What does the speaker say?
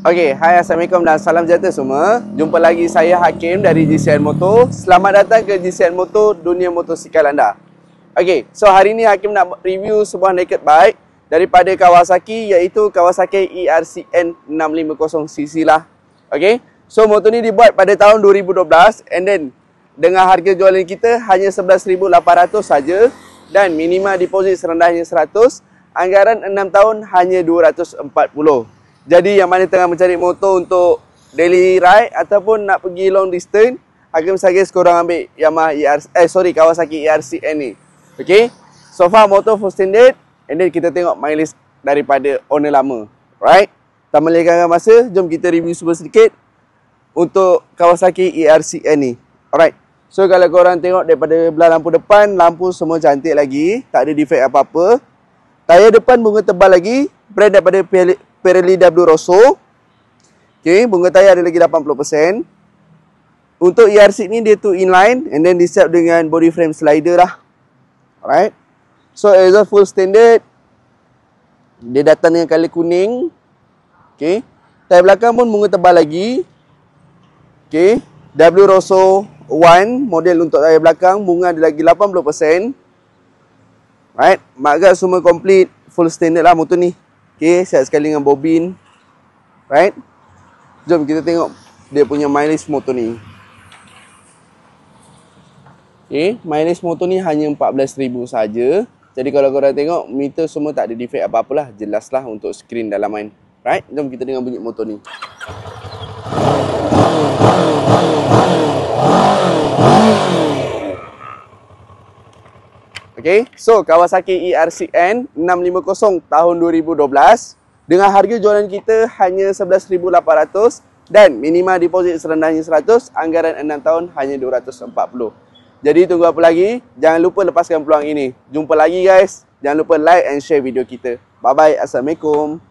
Okey, hai, Assalamualaikum dan salam sejahtera semua. Jumpa lagi saya Hakim dari GCN Motor. Selamat datang ke GCN Motor, dunia motosikal anda. Okey, so hari ni Hakim nak review sebuah naked bike daripada Kawasaki, iaitu Kawasaki ERCN 650cc lah. Okey, so motor ni dibuat pada tahun 2012 and then dengan harga jualan kita hanya 11,800 saja dan minima deposit serendahnya 100, anggaran 6 tahun hanya 240. Jadi yang mana tengah mencari motor untuk daily ride ataupun nak pergi long distance, Hakim suggest korang ambil Yamaha Kawasaki ERCN ni. Okay, so far motor full standard and then kita tengok mileage daripada owner lama. Right, tak melengahkan masa, jom kita review sedikit untuk Kawasaki ERCN ni. Alright, so kalau korang tengok daripada belah lampu depan, lampu semua cantik lagi, tak ada defect apa-apa. Tayar depan bunga tebal lagi, brand daripada Pirelli W Rosso. Okay, bunga tayar ada lagi 80%. Untuk ERC ni dia tu inline and then disiap dengan body frame slider lah. Alright, so exhaust full standard, dia datang dengan color kuning. Okay, tayar belakang pun bunga tebal lagi. Okay, W Rosso 1 model untuk tayar belakang, bunga ada lagi 80%. Right, mudguard semua complete, full standard lah motor ni. Okay, siap sekali dengan bobin. Right, jom kita tengok dia punya mileage motor ni. Okay, mileage motor ni hanya 14,000 saja. Jadi kalau korang tengok, meter semua tak ada defect apa-apalah, jelas lah untuk skrin dalaman. Right, jom kita dengar bunyi motor ni. Okay, so Kawasaki ERCN 650 tahun 2012 dengan harga jualan kita hanya 11,800 dan minima deposit serendahnya 100, anggaran 6 tahun hanya 240. Jadi tunggu apa lagi? Jangan lupa lepaskan peluang ini. Jumpa lagi guys. Jangan lupa like and share video kita. Bye bye. Assalamualaikum.